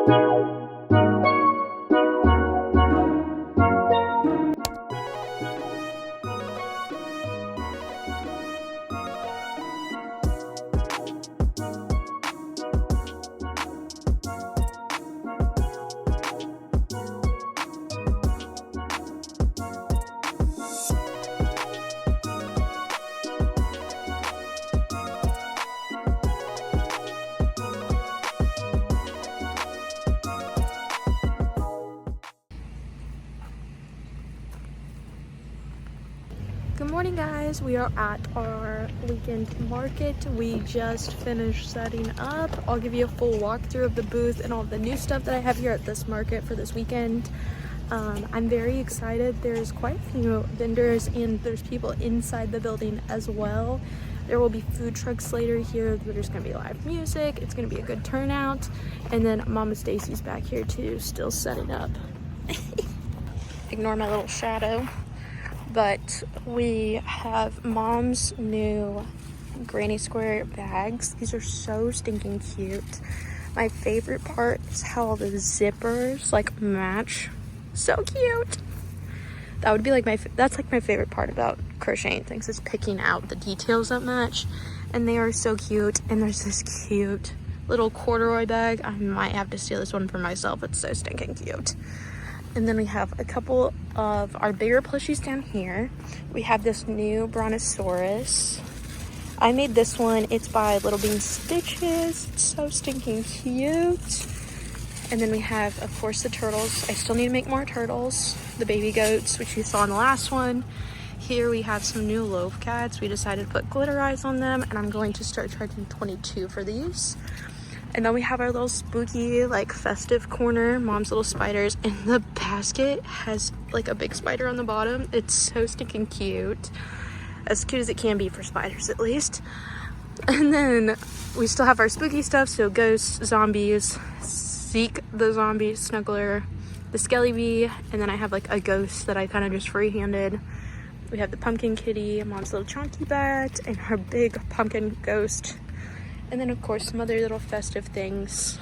Good morning, guys. We are at our weekend market. We just finished setting up. I'll give you a full walkthrough of the booth and all the new stuff that I have here at this market for this weekend. I'm very excited. There's quite a few vendors and there's people inside the building as well. There will be food trucks later here. There's gonna be live music. It's gonna be a good turnout. And then Mama Stacy's back here too, still setting up. Ignore my little shadow. But we have Mom's new granny square bags. These are so stinking cute. My favorite part is how all the zippers like match. So cute. That would be like that's like my favorite part about crocheting things, is picking out the details that match. And they are so cute. And there's this cute little corduroy bag. I might have to steal this one for myself. It's so stinking cute. And then we have a couple of our bigger plushies down here. We have this new Brontosaurus. I made this one. It's by Little Bean Stitches. It's so stinking cute. And then we have, of course, the turtles. I still need to make more turtles. The baby goats, which you saw in the last one. Here we have some new loaf cats. We decided to put glitter eyes on them, and I'm going to start charging $22 for these. And then we have our little spooky, like, festive corner, Mom's little spiders. And the basket has, like, a big spider on the bottom. It's so stinking cute. As cute as it can be for spiders, at least. And then we still have our spooky stuff. So ghosts, zombies, Zeke the zombie, Snuggler, the Skelly Bee. And then I have, like, a ghost that I kind of just freehanded. We have the pumpkin kitty, Mom's little chunky bat, and her big pumpkin ghost. And then, of course, some other little festive things.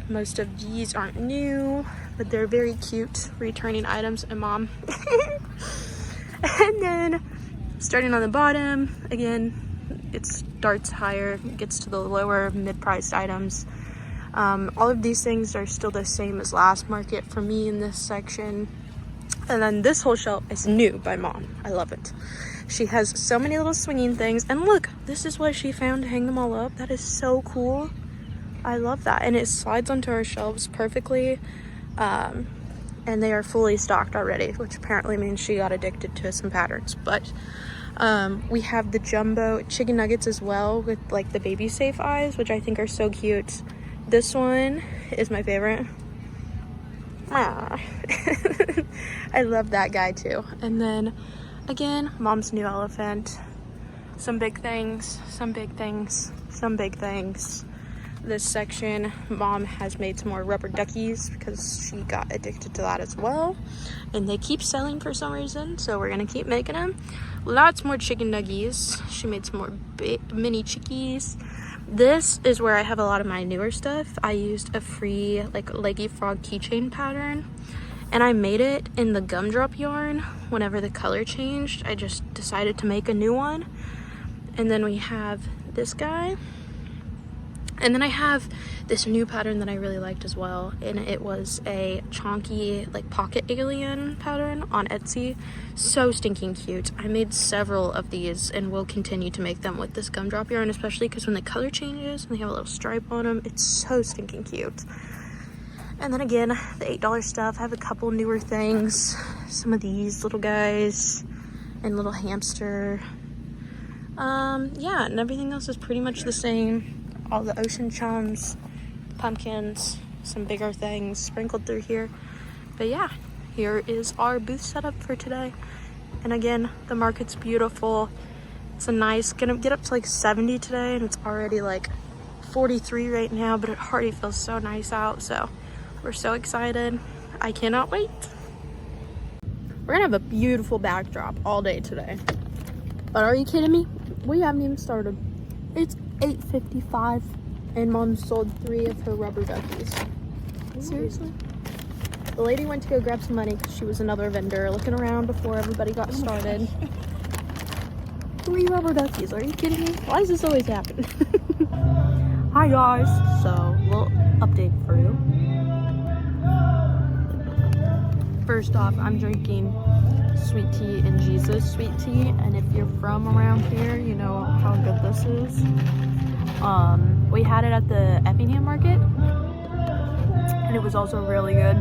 Most of these aren't new, but they're very cute returning items. And Mom. And then, starting on the bottom, again, it starts higher, gets to the lower mid-priced items. All of these things are still the same as last market for me in this section. And then this whole shelf is new by Mom. I love it. She has so many little swinging things. And look, this is what she found to hang them all up. That is so cool. I love that. And it slides onto our shelves perfectly. And they are fully stocked already, which apparently means she got addicted to some patterns. But we have the jumbo chicken nuggets as well with like the baby safe eyes, which I think are so cute. This one is my favorite. I love that guy too. And then again, Mom's new elephant. Some big things, some big things, some big things. This section, Mom has made some more rubber duckies because she got addicted to that as well. And they keep selling for some reason, so we're gonna keep making them. Lots more chicken nuggies. She made some more mini chickies. This is where I have a lot of my newer stuff. I used a free like leggy frog keychain pattern. And I made it in the gumdrop yarn. Whenever the color changed, I just decided to make a new one. And then we have this guy. And then I have this new pattern that I really liked as well. And it was a chonky, like, pocket alien pattern on Etsy. So stinking cute. I made several of these and will continue to make them with this gumdrop yarn, especially because when the color changes and they have a little stripe on them, it's so stinking cute. And then again, the $8 stuff. I have a couple newer things. Some of these little guys and little hamster. Yeah, and everything else is pretty much the same. All the ocean chums, pumpkins, some bigger things sprinkled through here. But yeah, here is our booth setup for today. And again, the market's beautiful. It's a nice, gonna get up to like 70 today, and it's already like 43 right now, but it already feels so nice out. So we're so excited. I cannot wait. We're gonna have a beautiful backdrop all day today. But are you kidding me? We haven't even started. It's 8:55 And Mom sold 3 of her rubber duckies. Seriously? The lady went to go grab some money because she was another vendor looking around before everybody got started. 3 rubber duckies, are you kidding me? Why does this always happen? Hi guys, so little update for you. First off, I'm drinking sweet tea and Jesus sweet tea, and if you're from around here, you know how good this is. We had it at the Effingham Market, and it was also really good.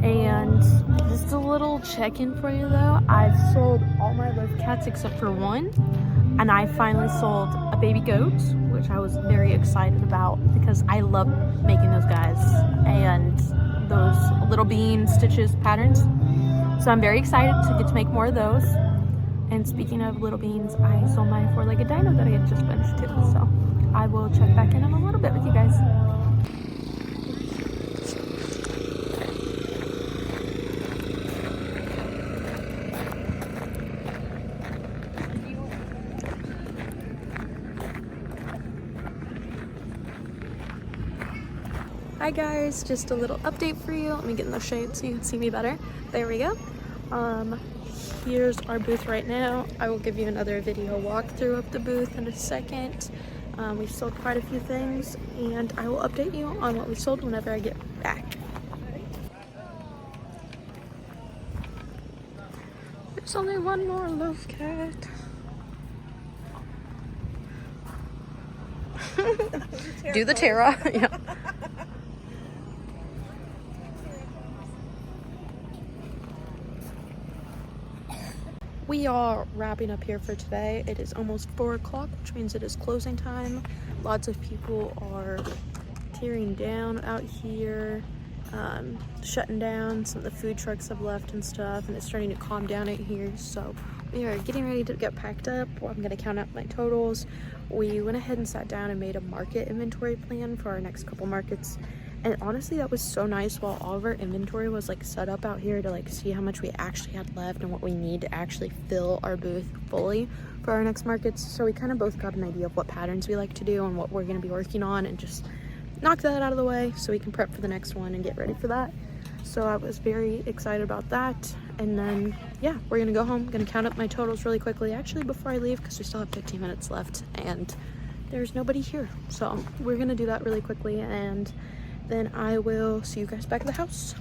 And just a little check-in for you though, I've sold all my live cats except for one, and I finally sold a baby goat, which I was very excited about because I love making those guys and those little bean stitches patterns. So I'm very excited to get to make more of those. And speaking of little beans, I sold my 4-legged dino that I had just finished too. So I will check back in a little bit with you guys. Hi guys, just a little update for you. Let me get in the shade so you can see me better. There we go. Here's our booth right now. I will give you another video walkthrough of the booth in a second. We've sold quite a few things, and I will update you on what we sold whenever I get back. There's only one more love cat. Do the Tara. Yeah. We are wrapping up here for today. It is almost 4 o'clock, which means it is closing time. Lots of people are tearing down out here, shutting down. Some of the food trucks have left and stuff, and it's starting to calm down out here. So we are getting ready to get packed up. I'm gonna count up my totals. We went ahead and sat down and made a market inventory plan for our next couple markets. And honestly, that was so nice while all of our inventory was like set up out here to like see how much we actually had left and what we need to actually fill our booth fully for our next markets. So we kind of both got an idea of what patterns we like to do and what we're going to be working on, and just knock that out of the way so we can prep for the next one and get ready for that. So I was very excited about that. And then yeah, we're gonna go home. I'm gonna count up my totals really quickly actually before I leave, because we still have 15 minutes left and there's nobody here. So we're gonna do that really quickly, and then I will see you guys back at the house.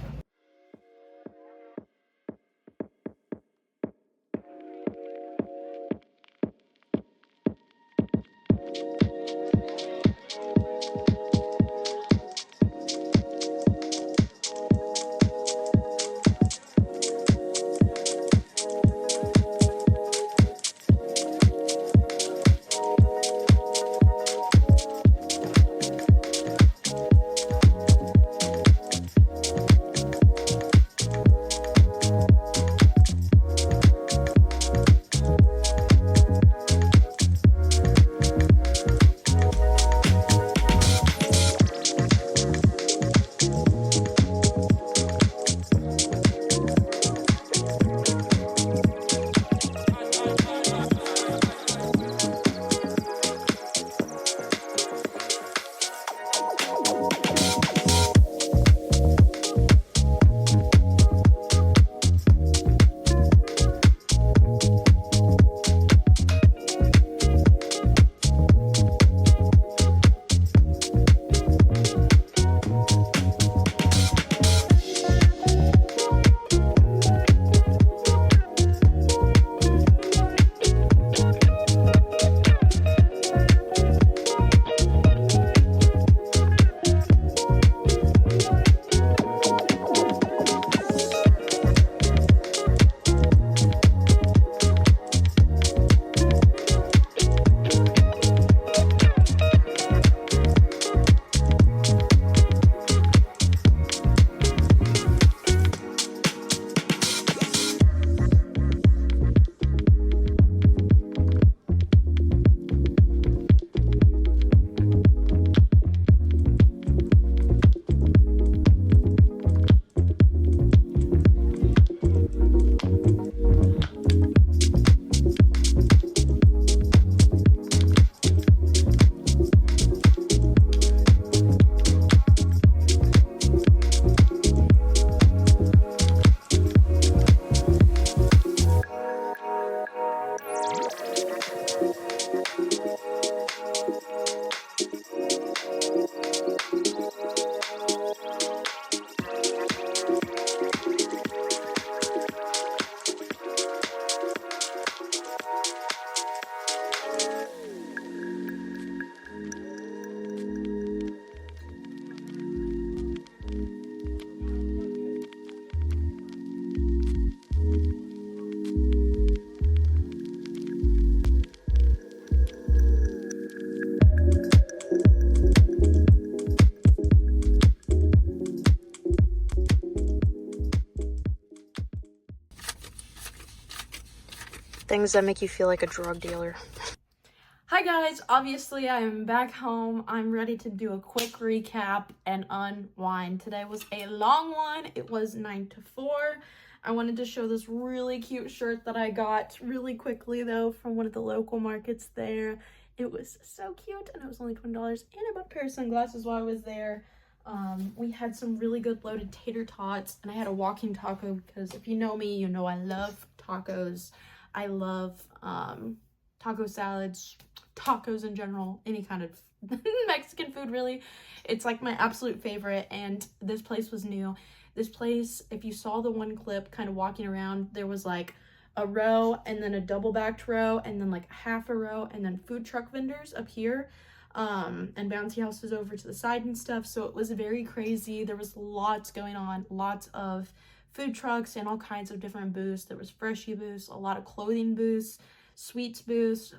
Things that make you feel like a drug dealer. Hi guys, obviously I am back home. I'm ready to do a quick recap and unwind. Today was a long one. It was 9 to 4. I wanted to show this really cute shirt that I got really quickly though from one of the local markets there. It was so cute and it was only $20, and I bought a pair of sunglasses while I was there. We had some really good loaded tater tots, and I had a walking taco because if you know me, you know I love tacos. I love taco salads, tacos in general, any kind of Mexican food really. It's like my absolute favorite, and this place was new. This place, if you saw the one clip kind of walking around, there was like a row and then a double backed row and then like half a row and then food truck vendors up here and bouncy houses over to the side and stuff. So it was very crazy. There was lots going on, lots of food trucks and all kinds of different booths. There was freshie booths, a lot of clothing booths, sweets booths,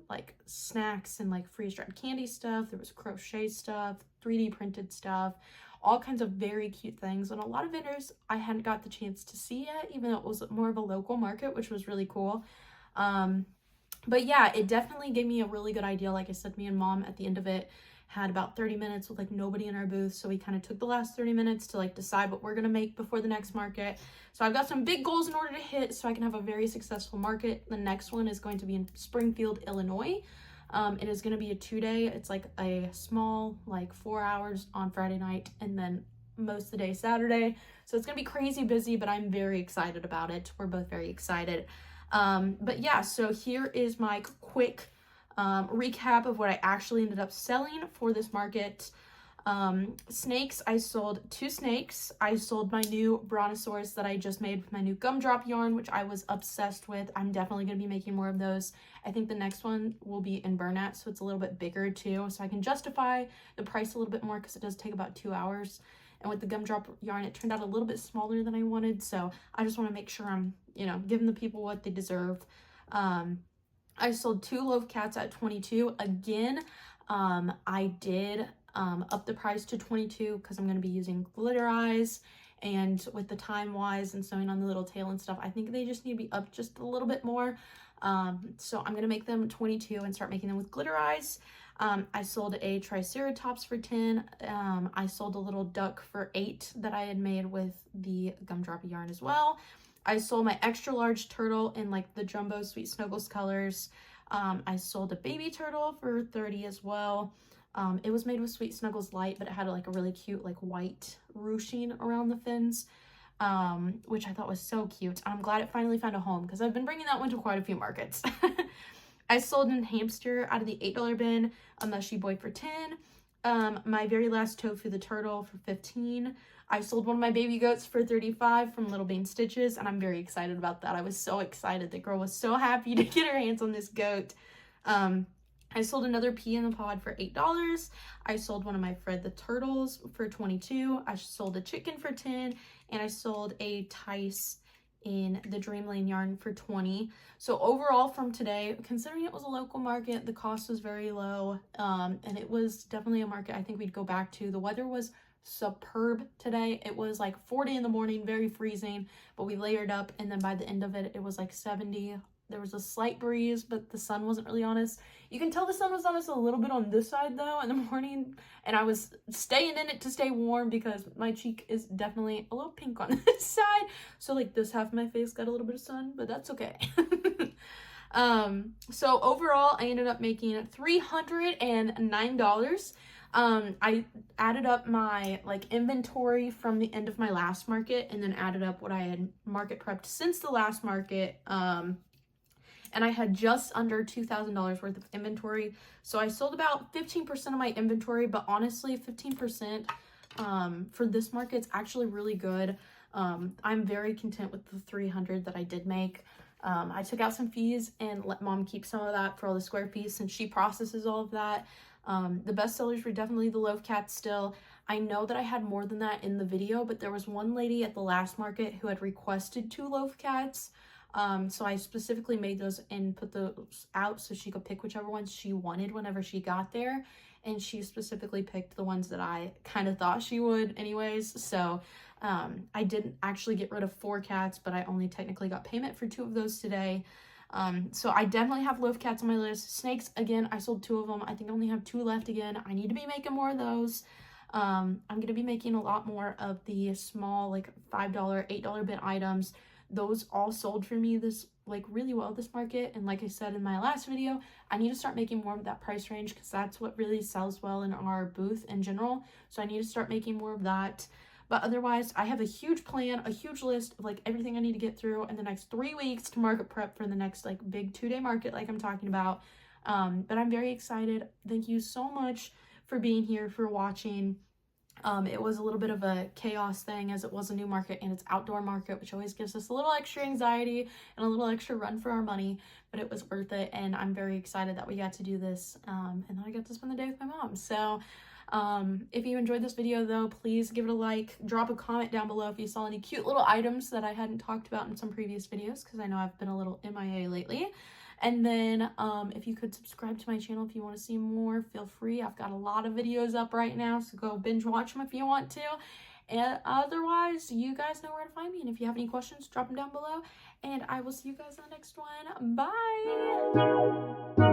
like snacks and like freeze-dried candy stuff. There was crochet stuff, 3D printed stuff, all kinds of very cute things, and a lot of vendors I hadn't got the chance to see yet, even though it was more of a local market, which was really cool. But yeah, it definitely gave me a really good idea. Like I said, me and mom at the end of it had about 30 minutes with like nobody in our booth, so we kind of took the last 30 minutes to like decide what we're gonna make before the next market. So I've got some big goals in order to hit so I can have a very successful market. The next one is going to be in Springfield, Illinois. It is going to be a 2-day. It's like a small, like 4 hours on Friday night and then most of the day Saturday. So it's going to be crazy busy, but I'm very excited about it. We're both very excited. But yeah, so here is my quick recap of what I actually ended up selling for this market. Snakes, I sold 2 snakes. I sold my new brontosaurus that I just made with my new gumdrop yarn, which I was obsessed with. I'm definitely going to be making more of those. I think the next one will be in Burnett, so it's a little bit bigger too, so I can justify the price a little bit more because it does take about 2 hours. And with the gumdrop yarn, it turned out a little bit smaller than I wanted, so I just want to make sure I'm, you know, giving the people what they deserve. I sold 2 loaf cats at $22. Again, I did up the price to $22 because I'm going to be using glitter eyes, and with the time wise and sewing on the little tail and stuff, I think they just need to be up just a little bit more. So I'm going to make them $22 and start making them with glitter eyes. I sold a triceratops for $10. I sold a little duck for $8 that I had made with the gumdrop yarn as well. I sold my extra large turtle in like the jumbo Sweet Snuggles colors. I sold a baby turtle for $30 as well. It was made with Sweet Snuggles Light, but it had like a really cute like white ruching around the fins, which I thought was so cute. I'm glad it finally found a home because I've been bringing that one to quite a few markets. I sold a hamster out of the $8 bin, a mushy boy for $10, my very last tofu the turtle for $15. I sold one of my baby goats for $35 from Little Bean Stitches, and I'm very excited about that. I was so excited. The girl was so happy to get her hands on this goat. I sold another pea in the pod for $8. I sold one of my Fred the Turtles for $22. I sold a chicken for $10, and I sold a Tice in the Dreamland yarn for $20. So overall from today, considering it was a local market, the cost was very low, and it was definitely a market I think we'd go back to. The weather was superb today. It was like 40 in the morning, very freezing, but we layered up, and then by the end of it, it was like 70. There was a slight breeze, but the sun wasn't really on us. You can tell the sun was on us a little bit on this side though in the morning, and I was staying in it to stay warm because my cheek is definitely a little pink on this side. So like this half of my face got a little bit of sun, but that's okay. So overall I ended up making $309. I added up my like inventory from the end of my last market and then added up what I had market prepped since the last market. And I had just under $2,000 worth of inventory. So I sold about 15% of my inventory, but honestly, 15% for this market's actually really good. I'm very content with the 300 that I did make. I took out some fees and let mom keep some of that for all the square fees since she processes all of that. The best sellers were definitely the loaf cats still. I know that I had more than that in the video, but there was one lady at the last market who had requested 2 loaf cats. So I specifically made those and put those out so she could pick whichever ones she wanted whenever she got there. And she specifically picked the ones that I kind of thought she would anyways. So I didn't actually get rid of 4 cats, but I only technically got payment for 2 of those today. So I definitely have loaf cats on my list. Snakes, again, I sold 2 of them. I think I only have 2 left again. I need to be making more of those. I'm going to be making a lot more of the small, like $5, $8 bin items. Those all sold for me this, like, really well this market. And like I said in my last video, I need to start making more of that price range because that's what really sells well in our booth in general. So I need to start making more of that. But otherwise, I have a huge plan, a huge list of like everything I need to get through in the next 3 weeks to market prep for the next like big 2-day market like I'm talking about. But I'm very excited. Thank you so much for being here, for watching. It was a little bit of a chaos thing as it was a new market and it's outdoor market, which always gives us a little extra anxiety and a little extra run for our money, but it was worth it. And I'm very excited that we got to do this. And then I got to spend the day with my mom. So if you enjoyed this video though, please give it a like, drop a comment down below if you saw any cute little items that I hadn't talked about in some previous videos, because I know I've been a little MIA lately. And then if you could subscribe to my channel if you want to see more, feel free. I've got a lot of videos up right now, so go binge watch them if you want to. And otherwise, you guys know where to find me. And if you have any questions, drop them down below. And I will see you guys in the next one. Bye!